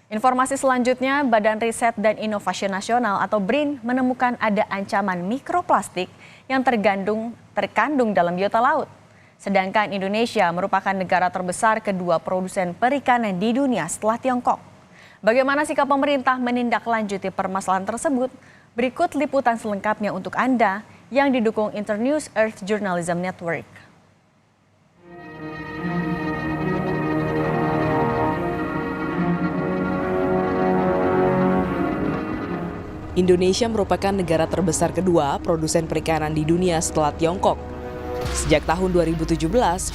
Informasi selanjutnya, Badan Riset dan Inovasi Nasional atau BRIN menemukan ada ancaman mikroplastik yang terkandung dalam biota laut. Sedangkan Indonesia merupakan negara terbesar kedua produsen perikanan di dunia setelah Tiongkok. Bagaimana sikap pemerintah menindaklanjuti permasalahan tersebut? Berikut liputan selengkapnya untuk Anda yang didukung Internews Earth Journalism Network. Indonesia merupakan negara terbesar kedua produsen perikanan di dunia setelah Tiongkok. Sejak tahun 2017,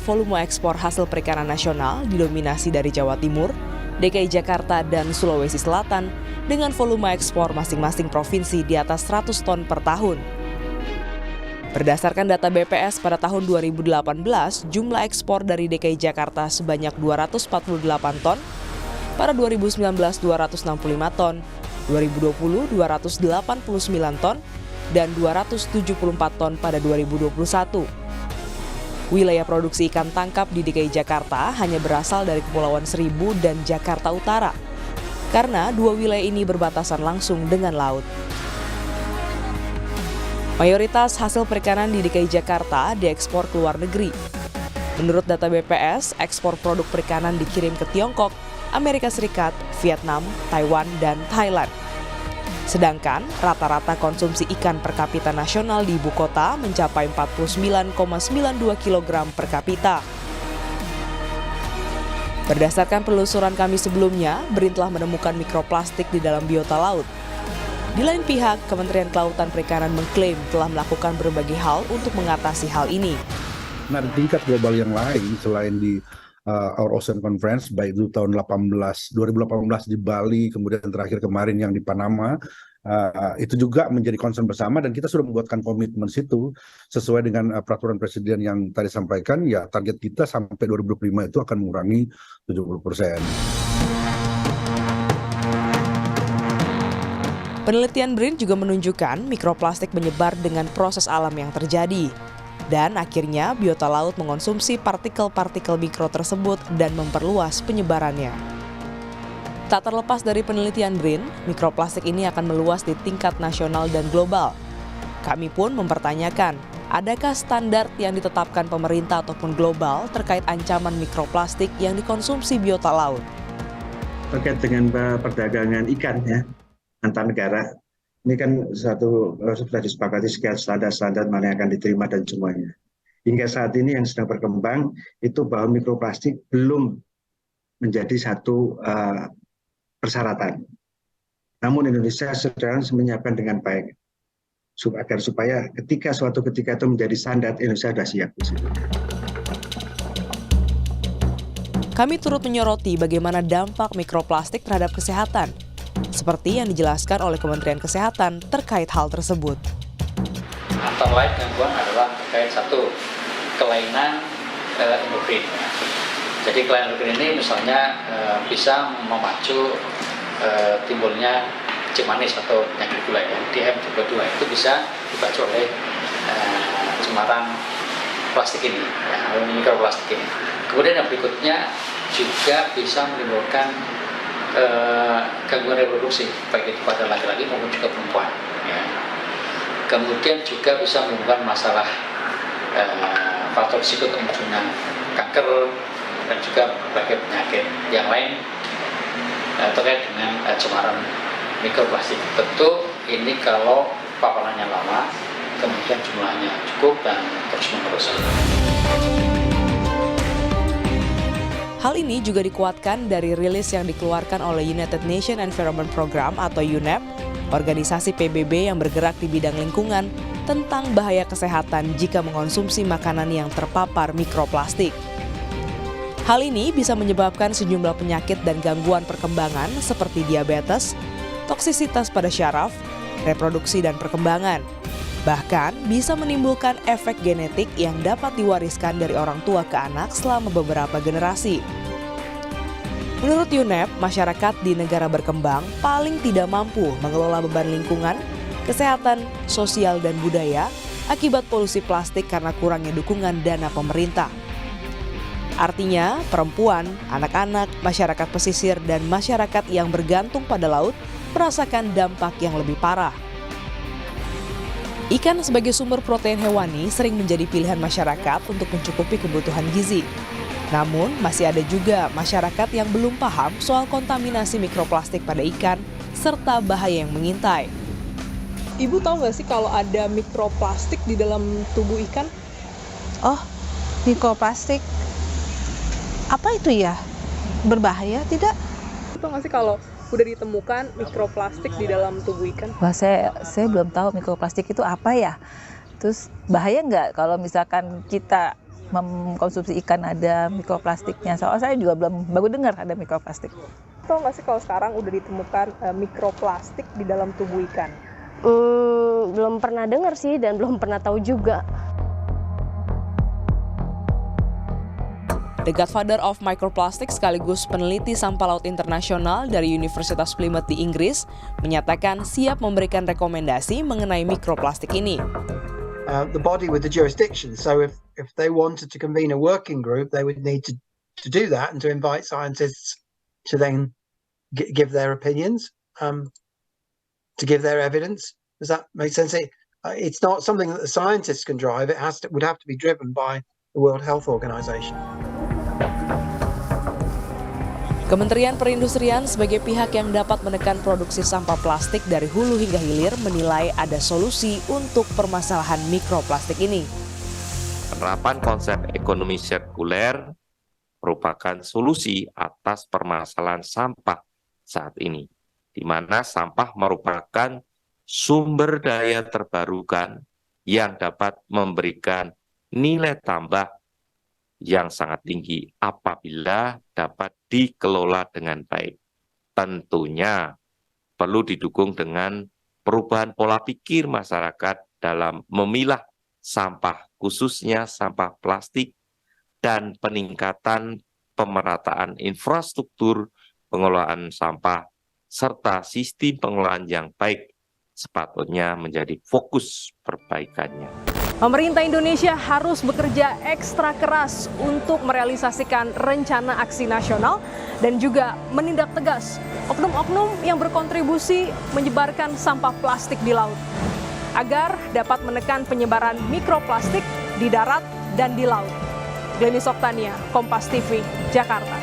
volume ekspor hasil perikanan nasional didominasi dari Jawa Timur, DKI Jakarta, dan Sulawesi Selatan dengan volume ekspor masing-masing provinsi di atas 100 ton per tahun. Berdasarkan data BPS pada tahun 2018, jumlah ekspor dari DKI Jakarta sebanyak 248 ton, pada 2019 265 ton, 2020 289 ton, dan 274 ton pada 2021. Wilayah produksi ikan tangkap di DKI Jakarta hanya berasal dari Kepulauan Seribu dan Jakarta Utara, karena dua wilayah ini berbatasan langsung dengan laut. Mayoritas hasil perikanan di DKI Jakarta diekspor ke luar negeri. Menurut data BPS, ekspor produk perikanan dikirim ke Tiongkok, Amerika Serikat, Vietnam, Taiwan, dan Thailand. Sedangkan rata-rata konsumsi ikan per kapita nasional di ibu kota mencapai 49,92 kg per kapita. Berdasarkan penelusuran kami sebelumnya, BRIN telah menemukan mikroplastik di dalam biota laut. Di lain pihak, Kementerian Kelautan Perikanan mengklaim telah melakukan berbagai hal untuk mengatasi hal ini. Nah, di tingkat global yang lain selain di Our Ocean Conference, baik itu tahun 2018 di Bali, kemudian terakhir kemarin yang di Panama, itu juga menjadi concern bersama dan kita sudah membuatkan komitmen situ sesuai dengan peraturan presiden yang tadi sampaikan, ya target kita sampai 2025 itu akan mengurangi 70%. Penelitian BRIN juga menunjukkan mikroplastik menyebar dengan proses alam yang terjadi. Dan akhirnya biota laut mengonsumsi partikel-partikel mikro tersebut dan memperluas penyebarannya. Tak terlepas dari penelitian BRIN, mikroplastik ini akan meluas di tingkat nasional dan global. Kami pun mempertanyakan, adakah standar yang ditetapkan pemerintah ataupun global terkait ancaman mikroplastik yang dikonsumsi biota laut? Terkait dengan perdagangan ikan ya, antar negara. Ini kan sudah disepakati sekian standar-standar mana yang akan diterima dan semuanya. Hingga saat ini yang sedang berkembang itu bahwa mikroplastik belum menjadi satu persyaratan. Namun Indonesia sedang menyiapkan dengan baik agar supaya suatu ketika itu menjadi standar, Indonesia sudah siap di situ. Kami turut menyoroti bagaimana dampak mikroplastik terhadap kesehatan, seperti yang dijelaskan oleh Kementerian Kesehatan terkait hal tersebut. Antara lain gangguan adalah terkait satu, kelainan endokrin. Jadi kelainan endokrin ini misalnya bisa memacu timbulnya kencing manis atau penyakit gula ya. DM tipe 2 itu bisa dipacu oleh cemaran plastik ini, ya, mikroplastik ini. Kemudian yang berikutnya juga bisa menimbulkan gangguan reproduksi, baik itu pada laki-laki maupun juga perempuan. Ya. Kemudian juga bisa menimbulkan masalah faktor risiko kemunculan kanker dan juga berbagai penyakit yang lain terkait dengan cemaran mikroplastik. Tentu ini kalau paparannya lama, kemudian jumlahnya cukup dan terus-menerus. Hal ini juga dikuatkan dari rilis yang dikeluarkan oleh United Nations Environment Program atau UNEP, organisasi PBB yang bergerak di bidang lingkungan, tentang bahaya kesehatan jika mengonsumsi makanan yang terpapar mikroplastik. Hal ini bisa menyebabkan sejumlah penyakit dan gangguan perkembangan seperti diabetes, toksisitas pada syaraf, reproduksi dan perkembangan. Bahkan bisa menimbulkan efek genetik yang dapat diwariskan dari orang tua ke anak selama beberapa generasi. Menurut UNEP, masyarakat di negara berkembang paling tidak mampu mengelola beban lingkungan, kesehatan, sosial, dan budaya akibat polusi plastik karena kurangnya dukungan dana pemerintah. Artinya, perempuan, anak-anak, masyarakat pesisir, dan masyarakat yang bergantung pada laut merasakan dampak yang lebih parah. Ikan sebagai sumber protein hewani sering menjadi pilihan masyarakat untuk mencukupi kebutuhan gizi. Namun, masih ada juga masyarakat yang belum paham soal kontaminasi mikroplastik pada ikan serta bahaya yang mengintai. Ibu tahu nggak sih kalau ada mikroplastik di dalam tubuh ikan? Oh, mikroplastik. Apa itu ya? Berbahaya tidak? Tahu nggak sih kalau udah ditemukan mikroplastik di dalam tubuh ikan? Wah, saya belum tahu mikroplastik itu apa ya. Terus bahaya nggak kalau misalkan kita mengkonsumsi ikan ada mikroplastiknya? Soalnya saya juga baru dengar ada mikroplastik. Tahu nggak sih kalau sekarang udah ditemukan mikroplastik di dalam tubuh ikan? Belum pernah dengar sih dan belum pernah tahu juga. The Godfather of Microplastic sekaligus peneliti sampah laut internasional dari Universitas Plymouth di Inggris menyatakan siap memberikan rekomendasi mengenai mikroplastik ini. The body with the jurisdiction. So if they wanted to convene a working group, they would need to do that and to invite scientists to then give their opinions, to give their evidence. Does that make sense? It's not something that the scientists can drive. Would have to be driven by the World Health Organization. Kementerian Perindustrian sebagai pihak yang dapat menekan produksi sampah plastik dari hulu hingga hilir menilai ada solusi untuk permasalahan mikroplastik ini. Penerapan konsep ekonomi sirkuler merupakan solusi atas permasalahan sampah saat ini, di mana sampah merupakan sumber daya terbarukan yang dapat memberikan nilai tambah yang sangat tinggi apabila dapat dikelola dengan baik. Tentunya perlu didukung dengan perubahan pola pikir masyarakat dalam memilah sampah, khususnya sampah plastik, dan peningkatan pemerataan infrastruktur pengelolaan sampah serta sistem pengelolaan yang baik sepatutnya menjadi fokus perbaikannya. Pemerintah Indonesia harus bekerja ekstra keras untuk merealisasikan rencana aksi nasional dan juga menindak tegas oknum-oknum yang berkontribusi menyebarkan sampah plastik di laut agar dapat menekan penyebaran mikroplastik di darat dan di laut. Glenis Oktania, Kompas TV, Jakarta.